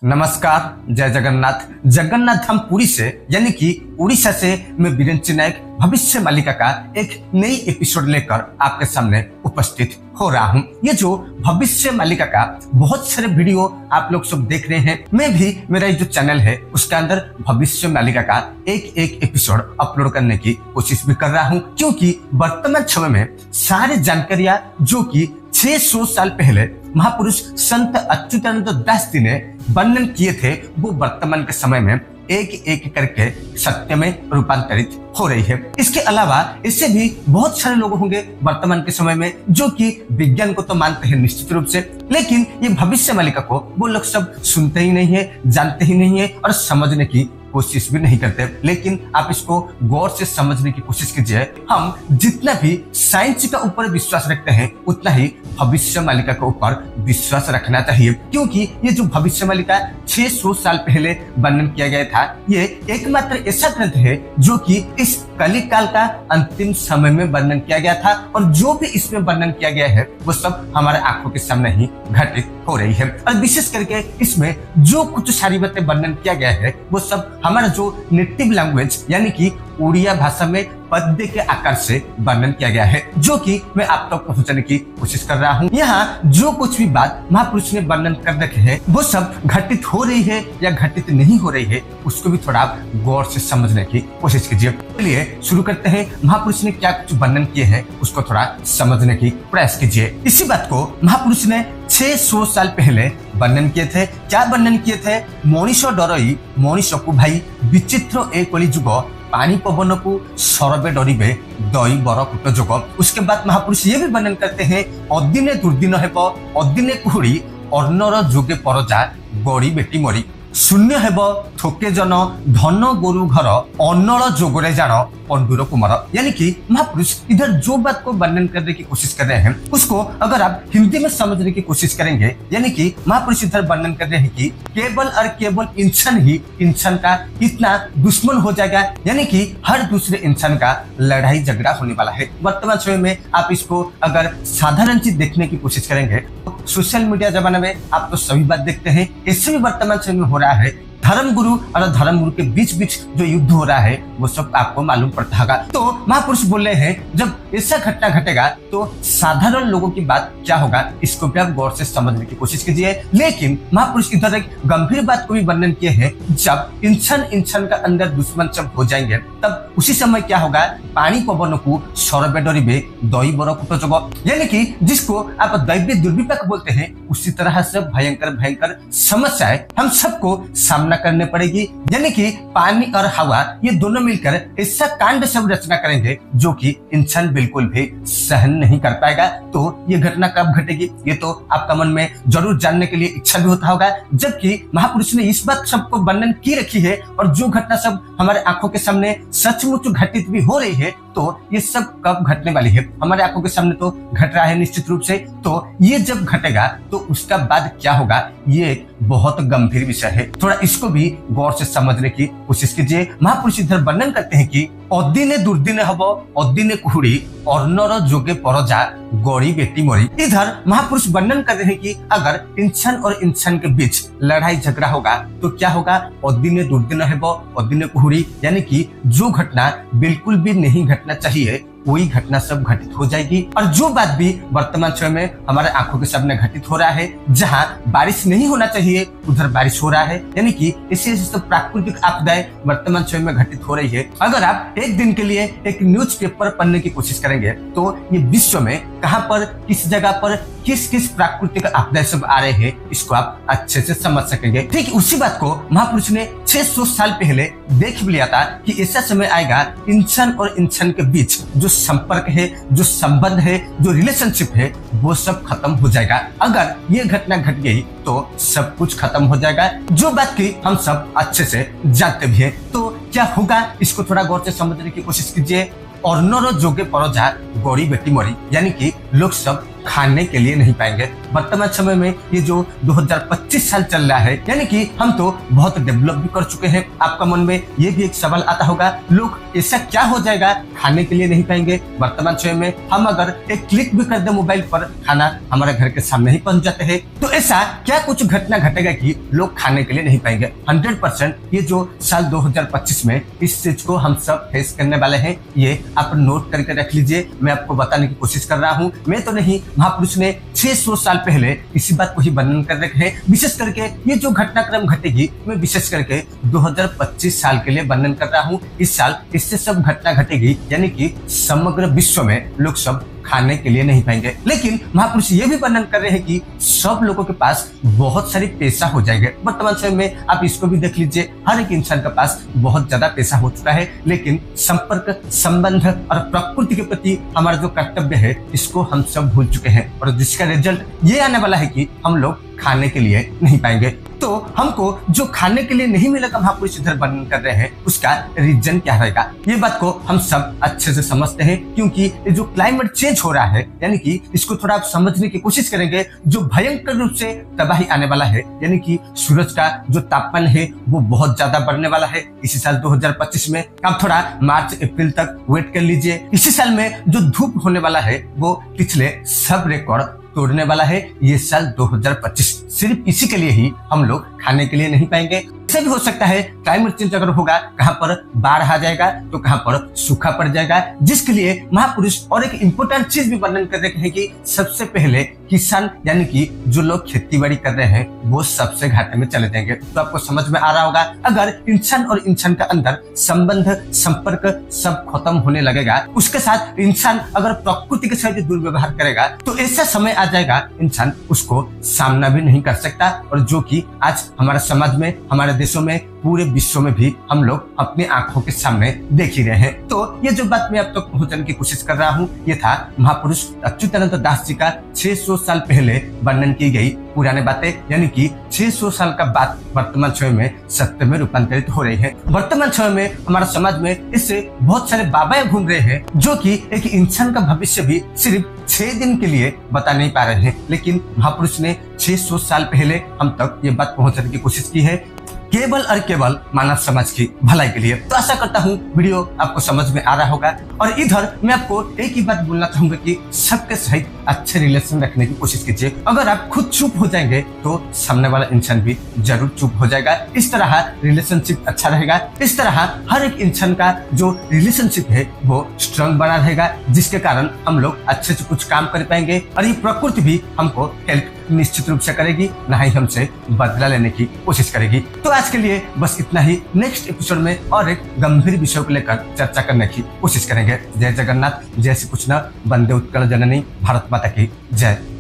नमस्कार, जय जगन्नाथ। जगन्नाथ धाम पुरी से यानी कि उड़ीसा से मैं वीरेंद्र नायक भविष्य मालिका का एक नई एपिसोड लेकर आपके सामने उपस्थित हो रहा हूँ। ये जो भविष्य मालिका का बहुत सारे वीडियो आप लोग सब देख रहे हैं, मैं भी मेरा जो चैनल है उसके अंदर भविष्य मालिका का एक एपिसोड अपलोड करने की कोशिश भी कर रहा हूँ, क्योंकि वर्तमान समय में सारी जानकारियां जो कि 600 साल पहले महापुरुष संत अच्युतानंद दास जी ने वर्णन किए थे, वो वर्तमान के समय में एक एक करके सत्य में रूपांतरित हो रही है। इसके अलावा इससे भी बहुत सारे लोग होंगे वर्तमान के समय में जो कि विज्ञान को तो मानते हैं निश्चित रूप से, लेकिन ये भविष्य मालिका को वो लोग सब सुनते ही नहीं है, जानते ही नहीं है और समझने की कोशिश भी नहीं करते। लेकिन आप इसको गौर से समझने की कोशिश कीजिए। हम जितना भी साइंस का ऊपर विश्वास रखते हैं उतना ही भविष्य मालिका के ऊपर विश्वास रखना चाहिए, क्योंकि ये जो भविष्य मालिका 600 साल पहले वर्णन किया गया था, ये एकमात्र ऐसा ग्रंथ है जो कि इस कलिकाल का अंतिम समय में वर्णन किया गया था, और जो भी इसमें वर्णन किया गया है वो सब हमारे आंखों के सामने ही घटित हो रही है। और विशेष करके इसमें जो कुछ सारी बातें वर्णन किया गया है वो सब हमारा जो नेटिव लैंग्वेज यानी कि उड़िया भाषा में पद्य के आकार से वर्णन किया गया है, जो कि मैं आप तक पहुंचाने की कोशिश कर रहा हूं। यहाँ जो कुछ भी बात महापुरुष ने वर्णन कर रखे हैं वो सब घटित हो रही है या घटित नहीं हो रही है, उसको भी थोड़ा आप गौर से समझने की कोशिश कीजिए। चलिए शुरू करते हैं। महापुरुष ने क्या कुछ वर्णन किए हैं उसको थोड़ा समझने की प्रयास कीजिए। इसी बात को महापुरुष ने 600 साल पहले वर्णन किए थे। क्या वर्णन किए थे? मनीष डरई मनीष को भाई विचित्र एक कली जुग पानी पवन को सरबे डरिबे दई बर कुट जोग। उसके बाद महापुरुष ये भी वर्णन करते हैं, अदिने दुर्दिन हेब अदिने कुहुड़ी अर्णर जोगे परजा गड़ी बेटी मरी शून्य हेब थोके जन धन गोरु घर अन्नर जोगरे जान पंडुर कुमार। यानी कि महापुरुष इधर जो बात को वर्णन करने की कोशिश कर रहे हैं उसको अगर आप हिंदी में समझने की कोशिश करेंगे, यानी कि महापुरुष इधर वर्णन कर रहे हैं कि केवल और केवल इंसान ही इंसान का इतना दुश्मन हो जाएगा, यानी कि हर दूसरे इंसान का लड़ाई झगड़ा होने वाला है। वर्तमान समय में आप इसको अगर साधारण चीज देखने की कोशिश करेंगे तो सोशल मीडिया जमाने में आप तो सभी बात देखते हैं, इससे भी वर्तमान समय में हो रहा है। धर्मगुरु और धर्मगुरु के बीच जो युद्ध हो रहा है वो सब आपको मालूम पड़ता होगा। तो महापुरुष बोल रहे हैं जब ऐसा घटना घटेगा तो साधारण लोगों की बात क्या होगा, इसको भी आप गौर से समझने की कोशिश कीजिए। लेकिन महापुरुष इधर एक गंभीर बात को भी वर्णन किए हैं, जब इंसान का अंदर दुश्मन जब हो जाएंगे तब उसी समय क्या होगा, पानी पवन को सरबे डरिबे दई बर कुट जोग। यानी कि जिसको आप दैवीय दुर्विपाक बोलते हैं, उसी तरह से भयंकर समस्याएं हम सबको सामना करने पड़ेगी। यानी कि पानी और हवा ये दोनों मिलकर ऐसा कांड सब रचना करेंगे जो कि इंसान बिल्कुल भी सहन नहीं कर पाएगा। तो ये घटना कब घटेगी ये तो आपका मन में जरूर जानने के लिए इच्छा भी होता होगा, जबकि महापुरुष ने इस बात सबको वर्णन की रखी है और जो घटना सब हमारे आंखों के सामने सचमुच घटित भी हो रही है, तो ये सब कब घटने वाली है, हमारे आंखों के सामने तो घट रहा है निश्चित रूप से। तो ये जब घटेगा तो उसका बाद क्या होगा, ये एक बहुत गंभीर विषय है, थोड़ा इसको भी गौर से समझने की कोशिश कीजिए। महापुरुष इधर वर्णन करते हैं कि अदिने दुर्दिने हब अदिने कुहुड़ी अर्णर जोगे परजा गड़ी बेटी मरी। इधर महापुरुष वर्णन कर रहे हैं कि अगर इंसान और इंसान के बीच लड़ाई झगड़ा होगा तो क्या होगा, अदिने दुर्दिने हब अदिने कुहुड़ी, यानी कि जो घटना बिल्कुल भी नहीं घटना चाहिए वही घटना सब घटित हो जाएगी। और जो बात भी वर्तमान समय में हमारे आंखों के सामने घटित हो रहा है, जहां बारिश नहीं होना चाहिए उधर बारिश हो रहा है, यानी कि ऐसे सब प्राकृतिक आपदाएं वर्तमान समय में घटित हो रही है। अगर आप एक दिन के लिए एक न्यूज़पेपर पढ़ने की कोशिश करेंगे तो ये विश्व में कहां पर किस जगह पर किस प्राकृतिक आपदाएं सब आ रहे हैं इसको आप अच्छे से समझ सकेंगे। ठीक उसी बात को महापुरुष ने 600 साल पहले देख भी लिया था कि ऐसा समय आएगा इंसान और इंसान के बीच जो संपर्क है, जो संबंध है, जो रिलेशनशिप है वो सब खत्म हो जाएगा। अगर ये घटना घट गई तो सब कुछ खत्म हो जाएगा, जो बात की हम सब अच्छे से जानते भी हैं। तो क्या होगा इसको थोड़ा गौर से समझने की कोशिश कीजिए। अर्णर जोगे परजा गड़ी बेटी मरी, यानी कि लोग सब खाने के लिए नहीं पाएंगे। वर्तमान समय में ये जो 2025 साल चल रहा है, यानी कि हम तो बहुत डेवलप भी कर चुके हैं। आपका मन में ये भी एक सवाल आता होगा, लोग ऐसा क्या हो जाएगा खाने के लिए नहीं पाएंगे? वर्तमान समय में हम अगर एक क्लिक भी कर दे मोबाइल पर, खाना हमारे घर के सामने ही पहुंच जाते हैं। तो ऐसा क्या कुछ घटना घटेगा कि लोग खाने के लिए नहीं पाएंगे? 100% ये जो साल 2025 में इस चीज को हम सब फेस करने वाले हैं, ये आप नोट करके रख लीजिए। मैं आपको बताने की कोशिश कर रहा हूँ, मैं तो नहीं, महापुरुष ने 600 साल पहले इसी बात को ही वर्णन कर रखे हैं। विशेष करके ये जो घटनाक्रम घटेगी, मैं विशेष करके 2025 साल के लिए वर्णन कर रहा हूँ। इस साल इससे सब घटना घटेगी, यानी कि समग्र विश्व में लोग सब खाने के लिए नहीं पाएंगे। लेकिन महापुरुष ये भी वर्णन कर रहे हैं कि सब लोगों के पास बहुत सारे पैसा हो जाएंगे। वर्तमान समय में आप इसको भी देख लीजिए, हर एक इंसान के पास बहुत ज्यादा पैसा हो चुका है, लेकिन संपर्क, संबंध और प्रकृति के प्रति हमारा जो कर्तव्य है, इसको हम सब भूल चुके हैं। और जिसका रिजल्ट ये आने वाला है कि हम लोग खाने के लिए नहीं पाएंगे। तो हमको जो खाने के लिए नहीं मिलेगा, महापुरुष इधर वर्णन कर रहे हैं, उसका रीजन क्या रहेगा? ये बात को हम सब अच्छे से समझते हैं, क्योंकि ये जो क्लाइमेट चेंज हो रहा है, यानी कि इसको थोड़ा आप समझने की कोशिश करेंगे, जो भयंकर रूप से तबाही आने वाला है, यानी कि सूरज का जो तापमान है वो बहुत ज्यादा बढ़ने वाला है इसी साल 2025 में। आप थोड़ा मार्च अप्रैल तक वेट कर लीजिए। इसी साल में जो धूप होने वाला है वो पिछले सब रिकॉर्ड तोड़ने वाला है। ये साल 2025 सिर्फ इसी के लिए ही हम लोग खाने के लिए नहीं पाएंगे। ऐसा भी हो सकता है क्लाइमेट चेंज अगर होगा, कहाँ पर बाढ़ आ जाएगा तो कहाँ पर सूखा पड़ जाएगा, जिसके लिए महापुरुष और एक इम्पोर्टेंट चीज भी वर्णन कर रहे हैं कि सबसे पहले किसान, यानी कि जो लोग खेती बाड़ी कर रहे हैं, वो सबसे घाटे में चले जाएंगे। तो आपको समझ में आ रहा होगा, अगर इंसान और इंसान का अंदर संबंध, संपर्क सब खत्म होने लगेगा, उसके साथ इंसान अगर प्रकृति के साथ दुर्व्यवहार करेगा, तो ऐसा समय आ जाएगा इंसान उसको सामना भी नहीं कर सकता। और जो कि आज हमारे समाज में, हमारे देशों में, पूरे विश्व में भी हम लोग अपनी आंखों के सामने देख ही रहे हैं। तो ये जो बात मैं अब तक पहुंचाने की कोशिश कर रहा हूँ, ये था महापुरुष अच्युतानंद दास जी का 600 साल पहले वर्णन की गई पुराने बातें, यानी कि 600 साल का बात वर्तमान समय में सत्य में रूपांतरित हो रही है। वर्तमान समय में हमारे समाज में इससे बहुत सारे बाबा घूम रहे हैं, जो कि एक इंसान का भविष्य भी सिर्फ 6 दिन के लिए बता नहीं पा रहे हैं। लेकिन महापुरुष ने 600 साल पहले हम तक ये बात पहुंचाने की कोशिश की है, केवल और केवल मानव समाज की भलाई के लिए। तो आशा करता हूँ वीडियो आपको समझ में आ रहा होगा। और इधर मैं आपको एक ही बात बोलना चाहूंगा कि सबके सहित अच्छे रिलेशन रखने की कोशिश कीजिए। अगर आप खुद चुप हो जाएंगे तो सामने वाला इंसान भी जरूर चुप हो जाएगा। इस तरह रिलेशनशिप अच्छा रहेगा। इस तरह हर एक इंसान का जो रिलेशनशिप है वो स्ट्रांग बना रहेगा, जिसके कारण हम लोग अच्छे से कुछ काम कर पाएंगे। और ये प्रकृति भी हमको हेल्प निश्चित रूप से करेगी, ना ही हमसे बदला लेने की कोशिश करेगी। तो आज के लिए बस इतना ही। नेक्स्ट एपिसोड में और एक गंभीर विषय को लेकर चर्चा करने की कोशिश करेंगे। जय जगन्नाथ, जय श्री कृष्ण, वंदे उत्कल जननी, भारत माता की जय।